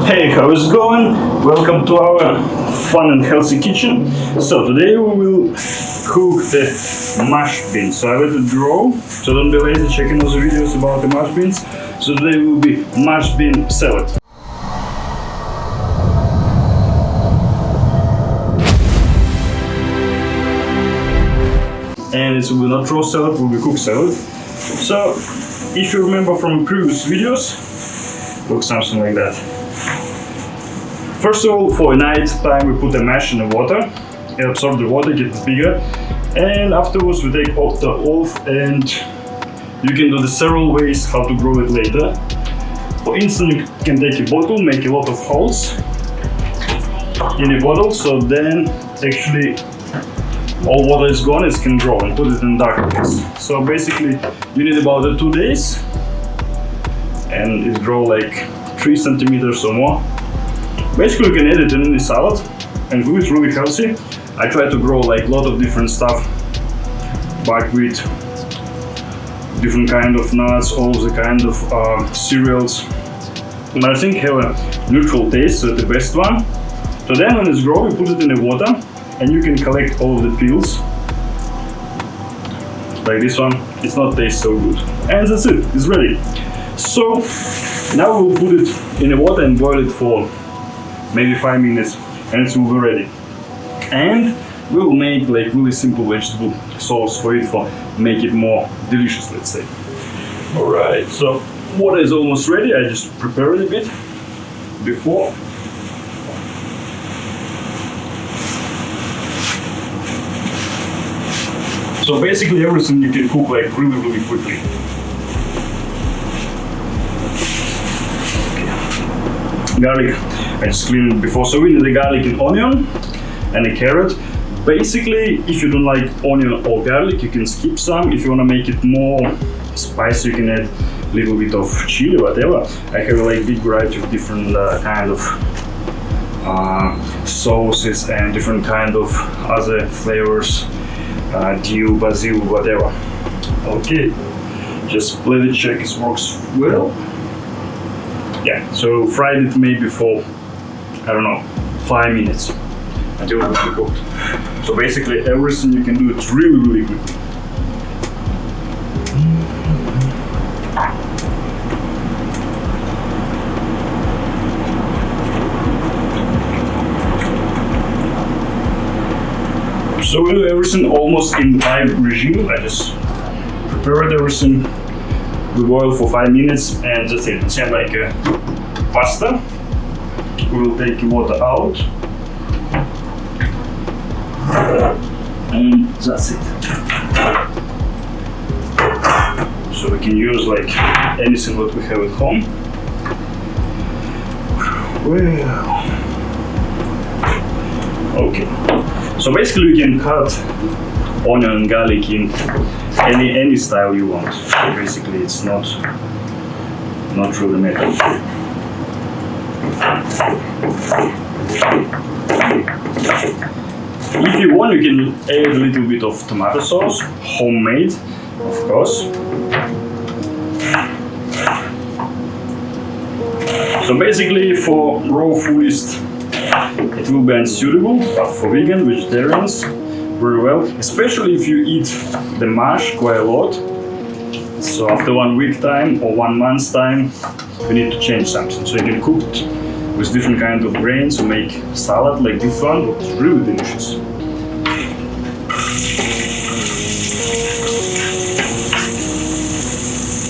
Hey, how's it going? Welcome to our fun and healthy kitchen. So today we will cook the mashed beans. So I let it grow, so don't be lazy checking those videos about the mashed beans. So today will be mashed bean salad. And it will be not raw salad, it will be cooked salad. So if you remember from previous videos, looks something like that. First of all, for a night time we put the mash in the water, it absorbs the water, gets bigger, and afterwards we take off the off, and you can do the several ways how to grow it later. For instance, you can take a bottle, make a lot of holes in a bottle, so then actually all water is gone, it can grow, and put it in dark place. So basically you need about 2 days, and it grow like 3 centimeters or more. Basically you can add it in any salad and do it really healthy. I try to grow like a lot of different stuff, buckwheat, different kind of nuts, all the kind of cereals. And I think have a neutral taste, so the best one. So then when it's grown, you put it in the water and you can collect all of the peels. Like this one, it's not taste so good. And that's it, it's ready. So now we'll put it in the water and boil it for maybe 5 minutes, and it will be ready. And we will make like really simple vegetable sauce for it, for make it more delicious, let's say. Alright, so water is almost ready. I just prepared it a bit before. So basically everything you can cook like really quickly. Garlic, I just cleaned it before. So we need a garlic and onion and a carrot. Basically, if you don't like onion or garlic, you can skip some. If you want to make it more spicy, you can add a little bit of chili, whatever. I have like big variety of different kind of sauces and different kind of other flavors, dill, basil, whatever. Okay, just let it check it works well. Yeah, so fried it maybe for, I don't know, 5 minutes until it will be cooked. So basically everything you can do it really quickly. So we do everything almost in live regime. I just prepared everything. We boil for 5 minutes and that's it. It's like a pasta. We will take the water out. And that's it. So we can use like anything that we have at home. Well, okay. So basically you can cut onion and garlic in any style you want. So basically it's not really matter. If you want, you can add a little bit of tomato sauce, homemade, of course. So basically for raw foodists it will be unsuitable, but for vegan, vegetarians, very well, especially if you eat the mash quite a lot. So after 1 week time or 1 month's time, you need to change something. So you can cook it with different kind of grains to make salad like this one, which is really delicious.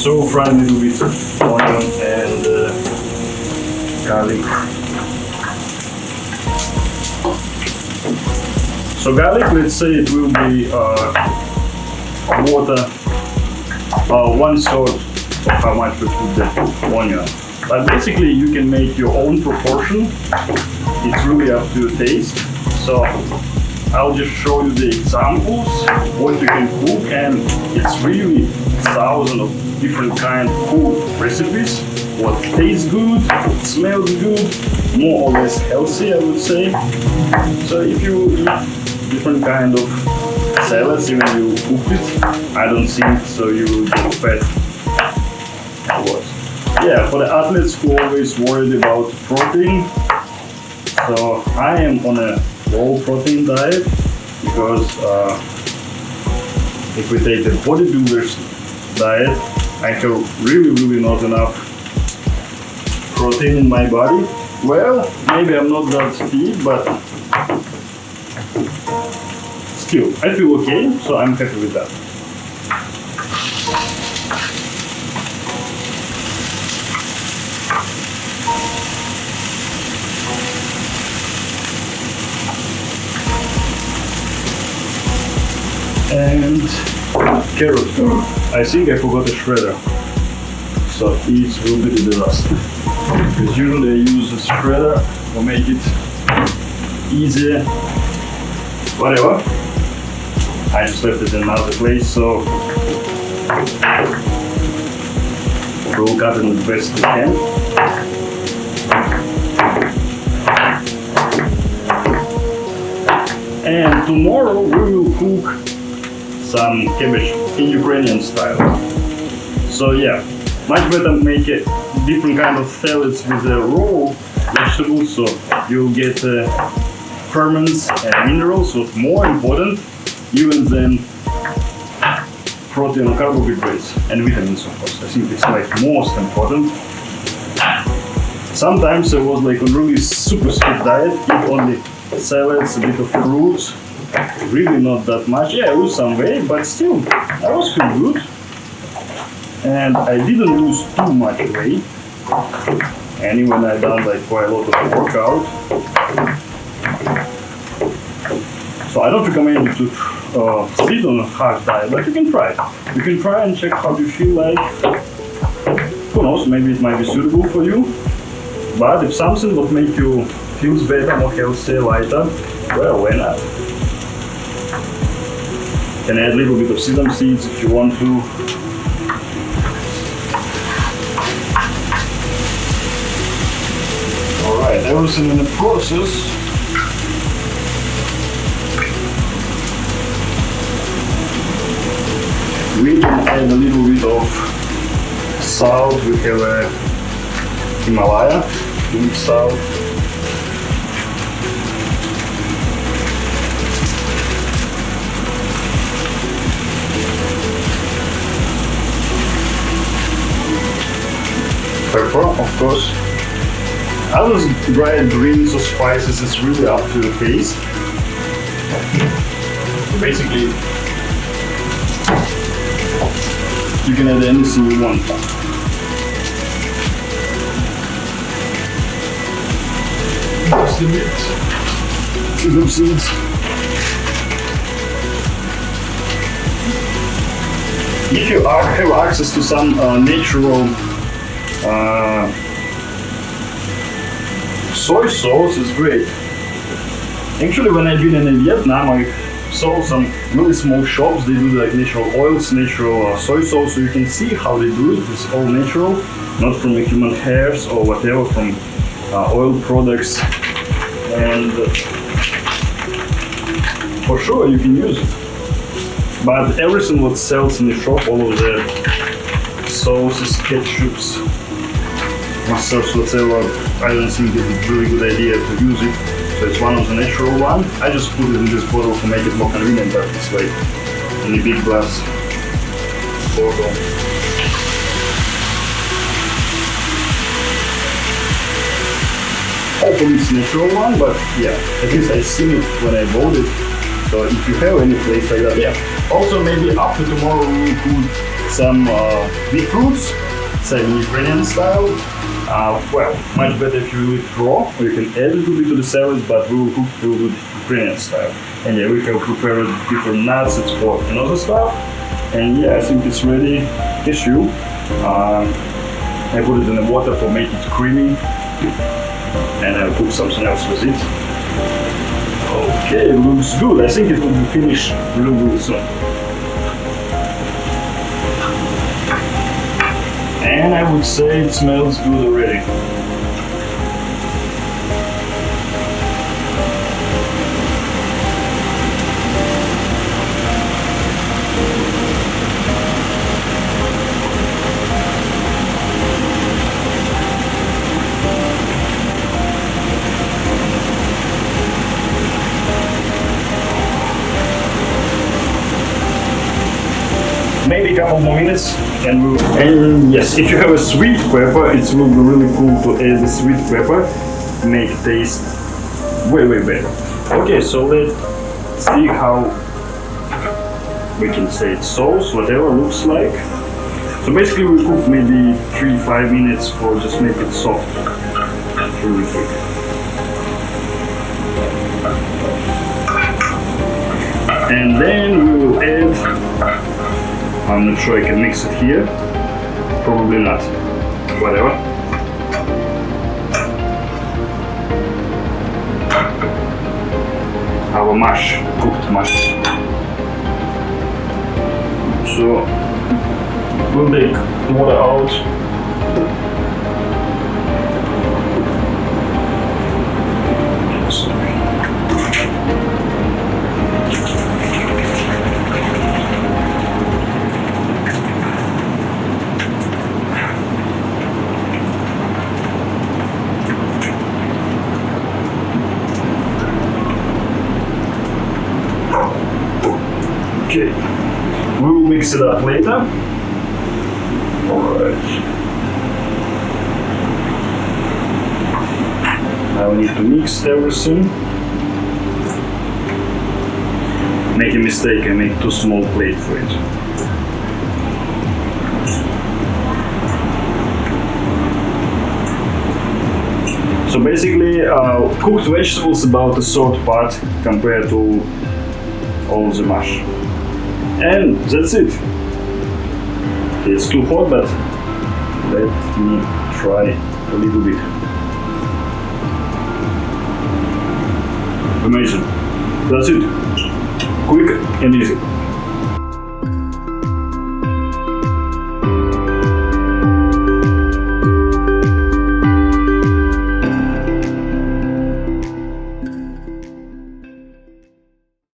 So fry a little bit of onion and garlic. So garlic, let's say it will be water, 1/3 of how much we put the onion. But basically you can make your own proportion. It's really up to your taste. So I'll just show you the examples, what you can cook, and it's really thousands of different kind of food recipes. What tastes good, smells good, more or less healthy, I would say. So if you eat different kind of salads, even you cook it, I don't think so you will get fat. What? yeah, for the athletes who always worried about protein, so I am on a low protein diet because if we take the bodybuilders diet, I have really not enough protein in my body. Well, maybe I'm not that fit, but still, I feel okay, so I'm happy with that. And carrot. I think I forgot a shredder, so it will be the disaster. Because usually I use a shredder to make it easier. Whatever. I just left it in another place, so we'll cut it the best we can. And tomorrow we will cook some cabbage in Ukrainian style. So yeah, much better make a different kind of salads with raw vegetables, so you'll get ferments and minerals, so more important even than protein or carbohydrates and vitamins, of course. I think it's like most important. Sometimes I was like on really super strict diet, eat only salads, a bit of fruits, really not that much. Yeah, I lose some weight, but still, I was feeling good. And I didn't lose too much weight. And even I done like quite a lot of workout. So I don't recommend you to sit on a hard diet, but you can try. You can try and check how you feel like. Who knows, maybe it might be suitable for you. But if something would make you feel better, more healthy, lighter, well, why not? Can add a little bit of sesame seeds if you want to. Alright, everything in the process. We can add a little bit of salt. We have a Himalaya pink salt. Pepper, of course. Other dried greens or spices is really up to the taste. Basically, you can add anything you want. Just a bit. Sesame seeds. If you have access to some natural soy sauce, is great. Actually, when I've been in Vietnam, I saw some really small shops. They do like natural oils, natural soy sauce, so you can see how they do it. It's all natural, not from human hairs or whatever, from oil products, and for sure you can use it. But everything what sells in the shop, all of the sauces, ketchups, mustards, whatever, I don't think it's a really good idea to use it. So it's one of the natural one. I just put it in this bottle to make it more convenient, that it's like in a big glass bottle. Hopefully it's natural one, but yeah, at least I seen it when I bought it. So if you have any place like that, yeah. Also maybe after tomorrow we will put some beetroots, same Ukrainian style. Well, much better if you do it raw, or you can add a little bit to the salad, but we will cook it with Ukrainian style. And yeah, we can prepare different nuts, it's pork and other stuff. And yeah, I think it's ready. Cashew. I put it in the water for make it creamy. And I'll cook something else with it. Okay, looks good. I think it will be finished real good soon. And I would say it smells good already. maybe a couple more minutes, and yes, if you have a sweet pepper, it will be really cool to add the sweet pepper, make taste way better. Okay, so let's see how we can say it sauce, whatever looks like. So basically we cook maybe 3-5 minutes for just make it soft, really quick. And then we will add, I'm not sure I can mix it here, probably not, whatever. Our mash, cooked mash. So we'll take water out. Okay, we will mix it up later. Alright. Now we need to mix everything. Make a mistake, I make too small plate for it. So basically, cooked vegetables about a third part compared to all the mash. And that's it. It's too hot, but let me try a little bit. Amazing. That's it. Quick and easy.